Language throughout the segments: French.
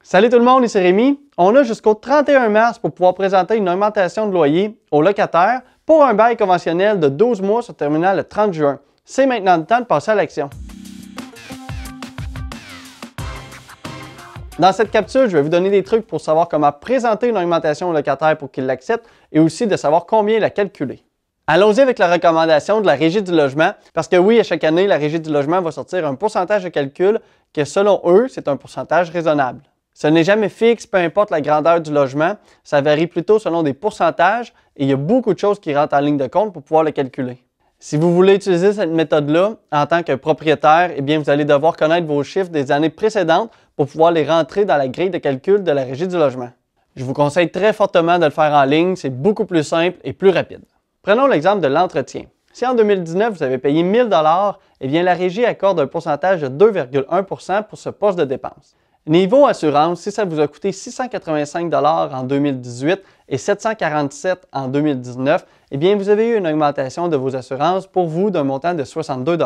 Salut tout le monde, ici Rémi. On a jusqu'au 31 mars pour pouvoir présenter une augmentation de loyer aux locataires pour un bail conventionnel de 12 mois se terminant le 30 juin. C'est maintenant le temps de passer à l'action. Dans cette capsule, je vais vous donner des trucs pour savoir comment présenter une augmentation aux locataires pour qu'ils l'acceptent et aussi de savoir combien la calculer. Allons-y avec la recommandation de la Régie du logement, parce que oui, à chaque année, la Régie du logement va sortir un pourcentage de calcul que selon eux, c'est un pourcentage raisonnable. Ce n'est jamais fixe, peu importe la grandeur du logement, ça varie plutôt selon des pourcentages et il y a beaucoup de choses qui rentrent en ligne de compte pour pouvoir le calculer. Si vous voulez utiliser cette méthode-là en tant que propriétaire, eh bien vous allez devoir connaître vos chiffres des années précédentes pour pouvoir les rentrer dans la grille de calcul de la Régie du logement. Je vous conseille très fortement de le faire en ligne, c'est beaucoup plus simple et plus rapide. Prenons l'exemple de l'entretien. Si en 2019, vous avez payé 1 000 $, eh bien la Régie accorde un pourcentage de 2,1 % pour ce poste de dépense. Niveau assurance, si ça vous a coûté 685 $ en 2018 et 747 $ en 2019, eh bien vous avez eu une augmentation de vos assurances pour vous d'un montant de 62 $.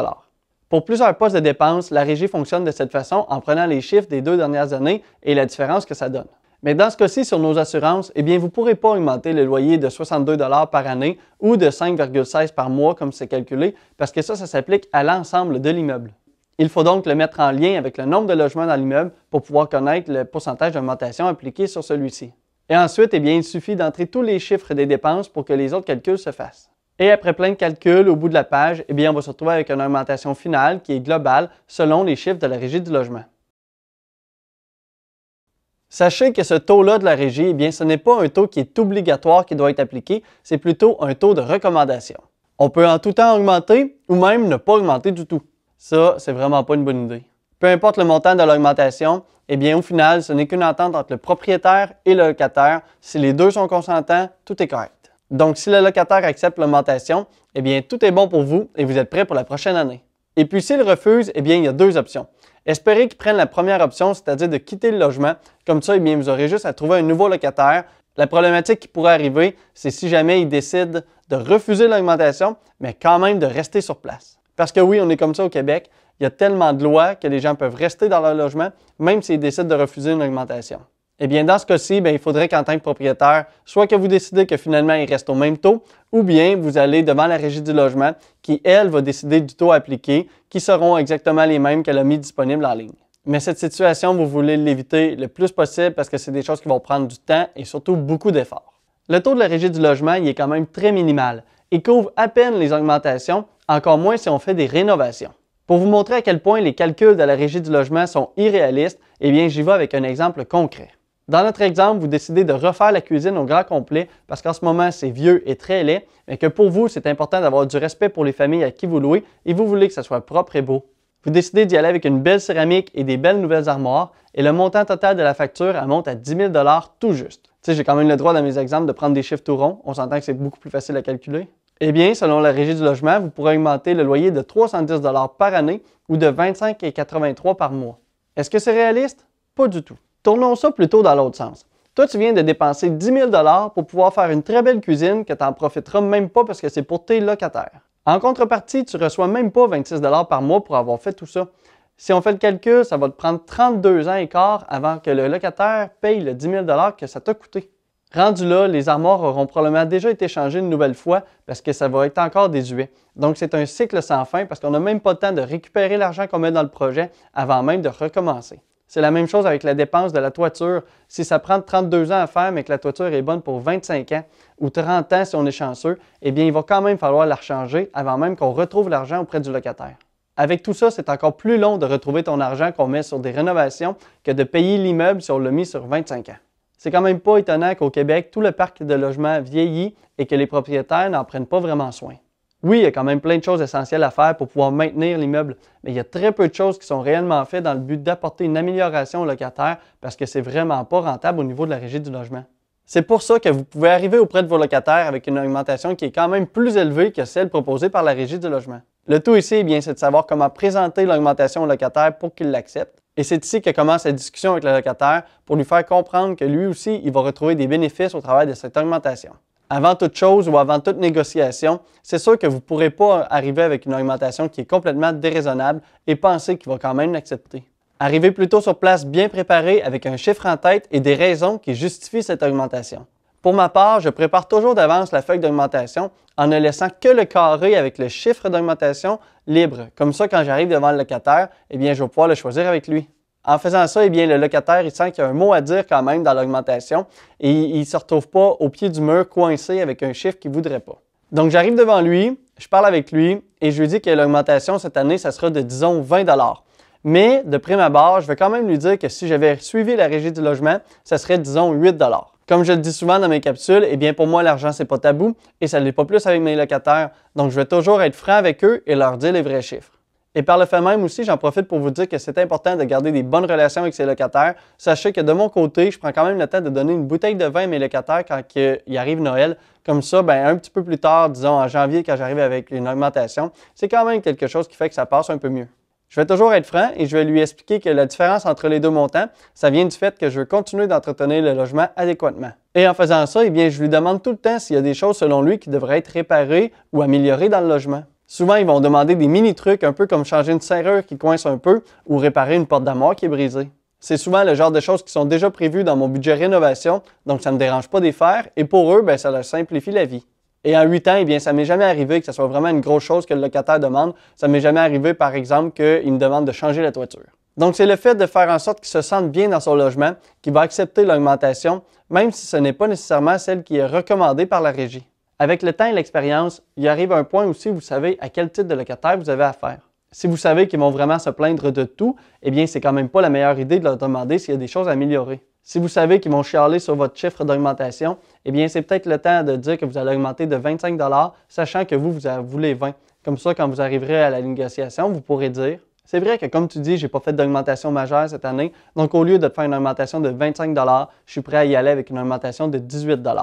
Pour plusieurs postes de dépenses, la Régie fonctionne de cette façon en prenant les chiffres des 2 dernières années et la différence que ça donne. Mais dans ce cas-ci, sur nos assurances, eh bien vous ne pourrez pas augmenter le loyer de 62 $ par année ou de 5,16 $ par mois comme c'est calculé, parce que ça s'applique à l'ensemble de l'immeuble. Il faut donc le mettre en lien avec le nombre de logements dans l'immeuble pour pouvoir connaître le pourcentage d'augmentation appliqué sur celui-ci. Et ensuite, eh bien, il suffit d'entrer tous les chiffres des dépenses pour que les autres calculs se fassent. Et après plein de calculs, au bout de la page, eh bien, on va se retrouver avec une augmentation finale qui est globale selon les chiffres de la Régie du logement. Sachez que ce taux-là de la Régie, eh bien, ce n'est pas un taux qui est obligatoire qui doit être appliqué, c'est plutôt un taux de recommandation. On peut en tout temps augmenter ou même ne pas augmenter du tout. Ça, c'est vraiment pas une bonne idée. Peu importe le montant de l'augmentation, eh bien au final, ce n'est qu'une entente entre le propriétaire et le locataire. Si les deux sont consentants, tout est correct. Donc si le locataire accepte l'augmentation, eh bien tout est bon pour vous et vous êtes prêt pour la prochaine année. Et puis s'il refuse, eh bien il y a deux options. Espérez qu'il prenne la première option, c'est-à-dire de quitter le logement. Comme ça, eh bien vous aurez juste à trouver un nouveau locataire. La problématique qui pourrait arriver, c'est si jamais il décide de refuser l'augmentation, mais quand même de rester sur place. Parce que oui, on est comme ça au Québec, il y a tellement de lois que les gens peuvent rester dans leur logement, même s'ils décident de refuser une augmentation. Eh bien, dans ce cas-ci, il faudrait qu'en tant que propriétaire, soit que vous décidez que finalement il reste au même taux, ou bien vous allez devant la Régie du logement, qui, elle, va décider du taux appliqué, qui seront exactement les mêmes qu'elle a mis disponibles en ligne. Mais cette situation, vous voulez l'éviter le plus possible parce que c'est des choses qui vont prendre du temps et surtout beaucoup d'efforts. Le taux de la Régie du logement, il est quand même très minimal. Il couvre à peine les augmentations, encore moins si on fait des rénovations. Pour vous montrer à quel point les calculs de la Régie du logement sont irréalistes, eh bien j'y vais avec un exemple concret. Dans notre exemple, vous décidez de refaire la cuisine au grand complet parce qu'en ce moment c'est vieux et très laid, mais que pour vous c'est important d'avoir du respect pour les familles à qui vous louez et vous voulez que ça soit propre et beau. Vous décidez d'y aller avec une belle céramique et des belles nouvelles armoires et le montant total de la facture monte à 10 000 $ tout juste. Tu sais, j'ai quand même le droit dans mes exemples de prendre des chiffres tout ronds, on s'entend que c'est beaucoup plus facile à calculer. Eh bien, selon la Régie du logement, vous pourrez augmenter le loyer de 310 $ par année ou de 25,83 $ par mois. Est-ce que c'est réaliste? Pas du tout. Tournons ça plutôt dans l'autre sens. Toi, tu viens de dépenser 10 000 $ pour pouvoir faire une très belle cuisine que tu n'en profiteras même pas parce que c'est pour tes locataires. En contrepartie, tu ne reçois même pas 26 $ par mois pour avoir fait tout ça. Si on fait le calcul, ça va te prendre 32 ans et quart avant que le locataire paye le 10 000 $ que ça t'a coûté. Rendu là, les armoires auront probablement déjà été changées une nouvelle fois parce que ça va être encore désuet. Donc c'est un cycle sans fin parce qu'on n'a même pas le temps de récupérer l'argent qu'on met dans le projet avant même de recommencer. C'est la même chose avec la dépense de la toiture. Si ça prend 32 ans à faire mais que la toiture est bonne pour 25 ans ou 30 ans si on est chanceux, eh bien il va quand même falloir la rechanger avant même qu'on retrouve l'argent auprès du locataire. Avec tout ça, c'est encore plus long de retrouver ton argent qu'on met sur des rénovations que de payer l'immeuble si on l'a mis sur 25 ans. C'est quand même pas étonnant qu'au Québec, tout le parc de logements vieillit et que les propriétaires n'en prennent pas vraiment soin. Oui, il y a quand même plein de choses essentielles à faire pour pouvoir maintenir l'immeuble, mais il y a très peu de choses qui sont réellement faites dans le but d'apporter une amélioration aux locataires parce que c'est vraiment pas rentable au niveau de la Régie du logement. C'est pour ça que vous pouvez arriver auprès de vos locataires avec une augmentation qui est quand même plus élevée que celle proposée par la Régie du logement. Le tout ici, c'est de savoir comment présenter l'augmentation au locataire pour qu'il l'accepte. Et c'est ici que commence la discussion avec le locataire pour lui faire comprendre que lui aussi, il va retrouver des bénéfices au travers de cette augmentation. Avant toute chose ou avant toute négociation, c'est sûr que vous ne pourrez pas arriver avec une augmentation qui est complètement déraisonnable et penser qu'il va quand même l'accepter. Arrivez plutôt sur place bien préparé avec un chiffre en tête et des raisons qui justifient cette augmentation. Pour ma part, je prépare toujours d'avance la feuille d'augmentation en ne laissant que le carré avec le chiffre d'augmentation libre. Comme ça, quand j'arrive devant le locataire, je vais pouvoir le choisir avec lui. En faisant ça, le locataire il sent qu'il y a un mot à dire quand même dans l'augmentation et il ne se retrouve pas au pied du mur coincé avec un chiffre qu'il ne voudrait pas. Donc, j'arrive devant lui, je parle avec lui et je lui dis que l'augmentation cette année, ça sera de, disons, 20 $. Mais, de prime abord, je vais quand même lui dire que si j'avais suivi la Régie du logement, ça serait, disons, 8 $. Comme je le dis souvent dans mes capsules, pour moi, l'argent, c'est pas tabou et ça ne l'est pas plus avec mes locataires. Donc, je vais toujours être franc avec eux et leur dire les vrais chiffres. Et par le fait même aussi, j'en profite pour vous dire que c'est important de garder des bonnes relations avec ses locataires. Sachez que de mon côté, je prends quand même le temps de donner une bouteille de vin à mes locataires quand il arrive Noël. Comme ça, un petit peu plus tard, disons en janvier, quand j'arrive avec une augmentation, c'est quand même quelque chose qui fait que ça passe un peu mieux. Je vais toujours être franc et je vais lui expliquer que la différence entre les deux montants, ça vient du fait que je veux continuer d'entretenir le logement adéquatement. Et en faisant ça, je lui demande tout le temps s'il y a des choses selon lui qui devraient être réparées ou améliorées dans le logement. Souvent, ils vont demander des mini-trucs, un peu comme changer une serrure qui coince un peu ou réparer une porte d'armoire qui est brisée. C'est souvent le genre de choses qui sont déjà prévues dans mon budget rénovation, donc ça ne me dérange pas de les faire et pour eux, ça leur simplifie la vie. Et en 8 ans, ça ne m'est jamais arrivé que ce soit vraiment une grosse chose que le locataire demande. Ça ne m'est jamais arrivé, par exemple, qu'il me demande de changer la toiture. Donc, c'est le fait de faire en sorte qu'il se sente bien dans son logement qui va accepter l'augmentation, même si ce n'est pas nécessairement celle qui est recommandée par la régie. Avec le temps et l'expérience, il arrive un point aussi où vous savez à quel type de locataire vous avez affaire. Si vous savez qu'ils vont vraiment se plaindre de tout, c'est quand même pas la meilleure idée de leur demander s'il y a des choses à améliorer. Si vous savez qu'ils vont chialer sur votre chiffre d'augmentation, c'est peut-être le temps de dire que vous allez augmenter de 25 $, sachant que vous voulez 20 $. Comme ça, quand vous arriverez à la négociation, vous pourrez dire « C'est vrai que comme tu dis, je n'ai pas fait d'augmentation majeure cette année, donc au lieu de te faire une augmentation de 25 $, je suis prêt à y aller avec une augmentation de 18 $.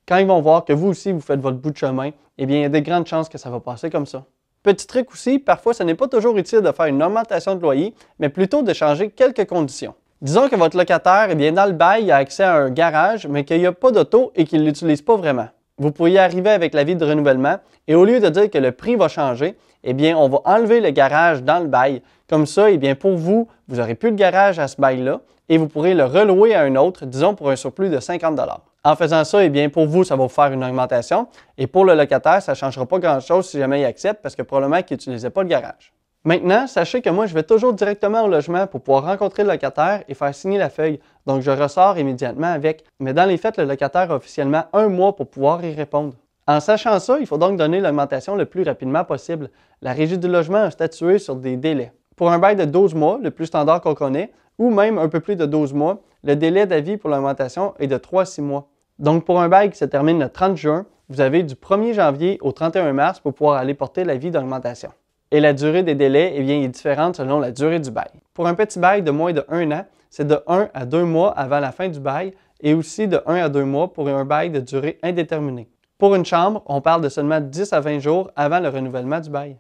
Quand ils vont voir que vous aussi, vous faites votre bout de chemin, il y a de grandes chances que ça va passer comme ça. Petit truc aussi, parfois, ce n'est pas toujours utile de faire une augmentation de loyer, mais plutôt de changer quelques conditions. Disons que votre locataire, dans le bail, il a accès à un garage, mais qu'il n'y a pas d'auto et qu'il ne l'utilise pas vraiment. Vous pourriez arriver avec l'avis de renouvellement et au lieu de dire que le prix va changer, on va enlever le garage dans le bail. Comme ça, pour vous, vous n'aurez plus de garage à ce bail-là et vous pourrez le relouer à un autre, disons pour un surplus de 50 $. En faisant ça, pour vous, ça va vous faire une augmentation et pour le locataire, ça ne changera pas grand-chose si jamais il accepte parce que probablement qu'il n'utilisait pas le garage. Maintenant, sachez que moi, je vais toujours directement au logement pour pouvoir rencontrer le locataire et faire signer la feuille. Donc, je ressors immédiatement avec. Mais dans les faits, le locataire a officiellement 1 mois pour pouvoir y répondre. En sachant ça, il faut donc donner l'augmentation le plus rapidement possible. La Régie du logement a statué sur des délais. Pour un bail de 12 mois, le plus standard qu'on connaît, ou même un peu plus de 12 mois, le délai d'avis pour l'augmentation est de 3 à 6 mois. Donc, pour un bail qui se termine le 30 juin, vous avez du 1er janvier au 31 mars pour pouvoir aller porter l'avis d'augmentation. Et la durée des délais est différente selon la durée du bail. Pour un petit bail de moins de 1 an, c'est de 1 à 2 mois avant la fin du bail et aussi de 1 à 2 mois pour un bail de durée indéterminée. Pour une chambre, on parle de seulement 10 à 20 jours avant le renouvellement du bail.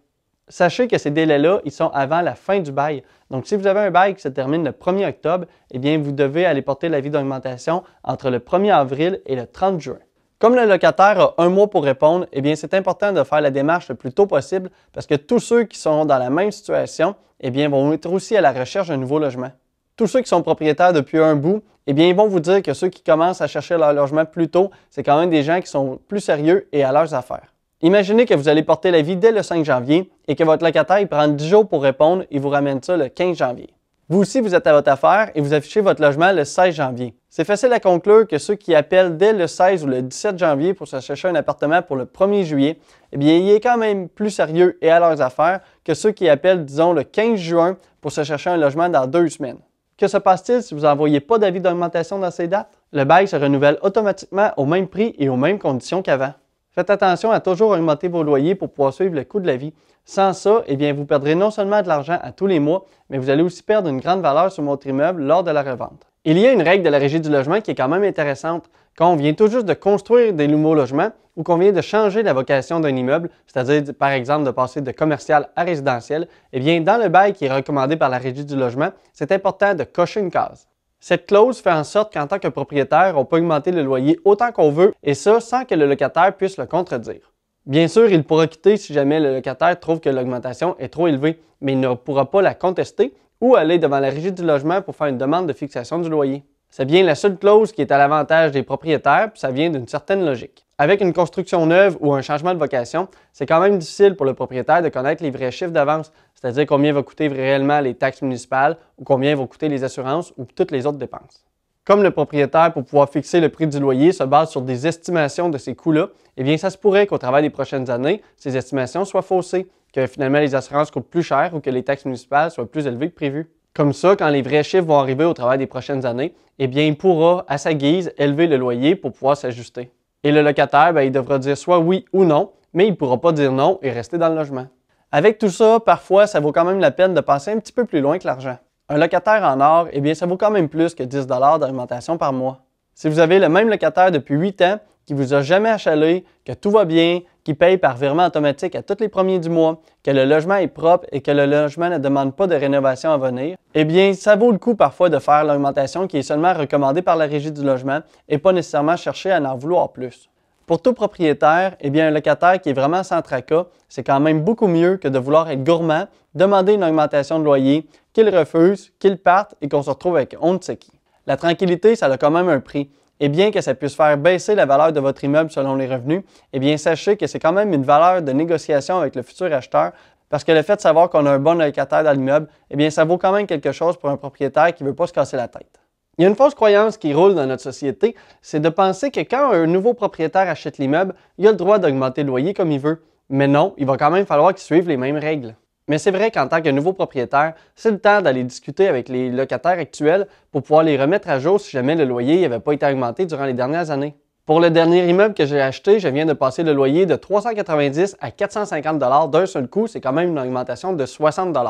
Sachez que ces délais-là, ils sont avant la fin du bail. Donc, si vous avez un bail qui se termine le 1er octobre, vous devez aller porter l'avis d'augmentation entre le 1er avril et le 30 juin. Comme le locataire a 1 mois pour répondre, c'est important de faire la démarche le plus tôt possible parce que tous ceux qui sont dans la même situation, vont être aussi à la recherche d'un nouveau logement. Tous ceux qui sont propriétaires depuis un bout, ils vont vous dire que ceux qui commencent à chercher leur logement plus tôt, c'est quand même des gens qui sont plus sérieux et à leurs affaires. Imaginez que vous allez porter l'avis dès le 5 janvier et que votre locataire prend 10 jours pour répondre et vous ramène ça le 15 janvier. Vous aussi, vous êtes à votre affaire et vous affichez votre logement le 16 janvier. C'est facile à conclure que ceux qui appellent dès le 16 ou le 17 janvier pour se chercher un appartement pour le 1er juillet, il est quand même plus sérieux et à leurs affaires que ceux qui appellent, disons, le 15 juin pour se chercher un logement dans 2 semaines. Que se passe-t-il si vous n'envoyez pas d'avis d'augmentation dans ces dates? Le bail se renouvelle automatiquement au même prix et aux mêmes conditions qu'avant. Faites attention à toujours augmenter vos loyers pour pouvoir suivre le coût de la vie. Sans ça, vous perdrez non seulement de l'argent à tous les mois, mais vous allez aussi perdre une grande valeur sur votre immeuble lors de la revente. Il y a une règle de la Régie du logement qui est quand même intéressante. Quand on vient tout juste de construire des nouveaux logements ou qu'on vient de changer la vocation d'un immeuble, c'est-à-dire par exemple de passer de commercial à résidentiel, dans le bail qui est recommandé par la Régie du logement, c'est important de cocher une case. Cette clause fait en sorte qu'en tant que propriétaire, on peut augmenter le loyer autant qu'on veut et ça sans que le locataire puisse le contredire. Bien sûr, il pourra quitter si jamais le locataire trouve que l'augmentation est trop élevée, mais il ne pourra pas la contester ou aller devant la Régie du logement pour faire une demande de fixation du loyer. C'est bien la seule clause qui est à l'avantage des propriétaires, puis ça vient d'une certaine logique. Avec une construction neuve ou un changement de vocation, c'est quand même difficile pour le propriétaire de connaître les vrais chiffres d'avance, c'est-à-dire combien va coûter réellement les taxes municipales ou combien vont coûter les assurances ou toutes les autres dépenses. Comme le propriétaire, pour pouvoir fixer le prix du loyer, se base sur des estimations de ces coûts-là, eh bien, ça se pourrait qu'au travers des prochaines années, ces estimations soient faussées, que finalement les assurances coûtent plus cher ou que les taxes municipales soient plus élevées que prévu. Comme ça, quand les vrais chiffres vont arriver au travers des prochaines années, eh bien, il pourra, à sa guise, élever le loyer pour pouvoir s'ajuster. Et le locataire, il devra dire soit oui ou non, mais il ne pourra pas dire non et rester dans le logement. Avec tout ça, parfois, ça vaut quand même la peine de penser un petit peu plus loin que l'argent. Un locataire en or, eh bien, ça vaut quand même plus que 10 $ d'augmentation par mois. Si vous avez le même locataire depuis 8 ans, qui ne vous a jamais achalé, que tout va bien, qui paye par virement automatique à tous les premiers du mois, que le logement est propre et que le logement ne demande pas de rénovation à venir, eh bien, ça vaut le coup parfois de faire l'augmentation qui est seulement recommandée par la Régie du logement et pas nécessairement chercher à en vouloir plus. Pour tout propriétaire, eh bien, un locataire qui est vraiment sans tracas, c'est quand même beaucoup mieux que de vouloir être gourmand, demander une augmentation de loyer, qu'il refuse, qu'il parte et qu'on se retrouve avec on ne sait qui. La tranquillité, ça a quand même un prix. Et bien que ça puisse faire baisser la valeur de votre immeuble selon les revenus, eh bien sachez que c'est quand même une valeur de négociation avec le futur acheteur parce que le fait de savoir qu'on a un bon locataire dans l'immeuble, eh bien ça vaut quand même quelque chose pour un propriétaire qui ne veut pas se casser la tête. Il y a une fausse croyance qui roule dans notre société, c'est de penser que quand un nouveau propriétaire achète l'immeuble, il a le droit d'augmenter le loyer comme il veut. Mais non, il va quand même falloir qu'il suive les mêmes règles. Mais c'est vrai qu'en tant que nouveau propriétaire, c'est le temps d'aller discuter avec les locataires actuels pour pouvoir les remettre à jour si jamais le loyer n'avait pas été augmenté durant les dernières années. Pour le dernier immeuble que j'ai acheté, je viens de passer le loyer de 390 à 450 $ d'un seul coup, c'est quand même une augmentation de 60 $.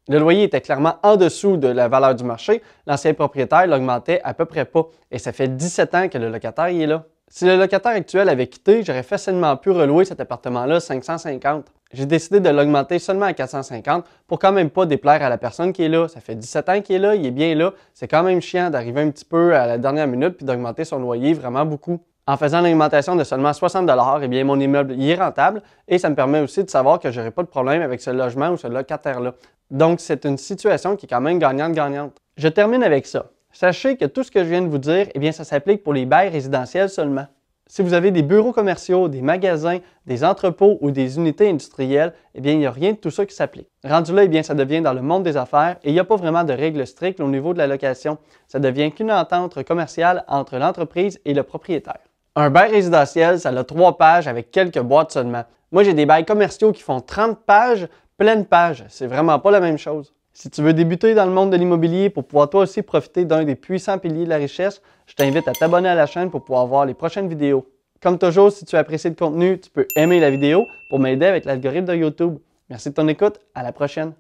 Le loyer était clairement en dessous de la valeur du marché, l'ancien propriétaire l'augmentait à peu près pas et ça fait 17 ans que le locataire y est là. Si le locataire actuel avait quitté, j'aurais facilement pu relouer cet appartement-là 550. J'ai décidé de l'augmenter seulement à 450 pour quand même pas déplaire à la personne qui est là. Ça fait 17 ans qu'il est là, il est bien là. C'est quand même chiant d'arriver un petit peu à la dernière minute puis d'augmenter son loyer vraiment beaucoup. En faisant l'augmentation de seulement 60 $, eh bien mon immeuble y est rentable et ça me permet aussi de savoir que je n'aurai pas de problème avec ce logement ou ce locataire-là. Donc, c'est une situation qui est quand même gagnante-gagnante. Je termine avec ça. Sachez que tout ce que je viens de vous dire, eh bien, ça s'applique pour les bails résidentiels seulement. Si vous avez des bureaux commerciaux, des magasins, des entrepôts ou des unités industrielles, eh bien, il n'y a rien de tout ça qui s'applique. Rendu là, eh bien, ça devient dans le monde des affaires et il n'y a pas vraiment de règles strictes au niveau de la location. Ça devient qu'une entente commerciale entre l'entreprise et le propriétaire. Un bail résidentiel, ça a 3 pages avec quelques boîtes seulement. Moi, j'ai des bails commerciaux qui font 30 pages, pleine page. C'est vraiment pas la même chose. Si tu veux débuter dans le monde de l'immobilier pour pouvoir toi aussi profiter d'un des puissants piliers de la richesse, je t'invite à t'abonner à la chaîne pour pouvoir voir les prochaines vidéos. Comme toujours, si tu apprécies le contenu, tu peux aimer la vidéo pour m'aider avec l'algorithme de YouTube. Merci de ton écoute, à la prochaine!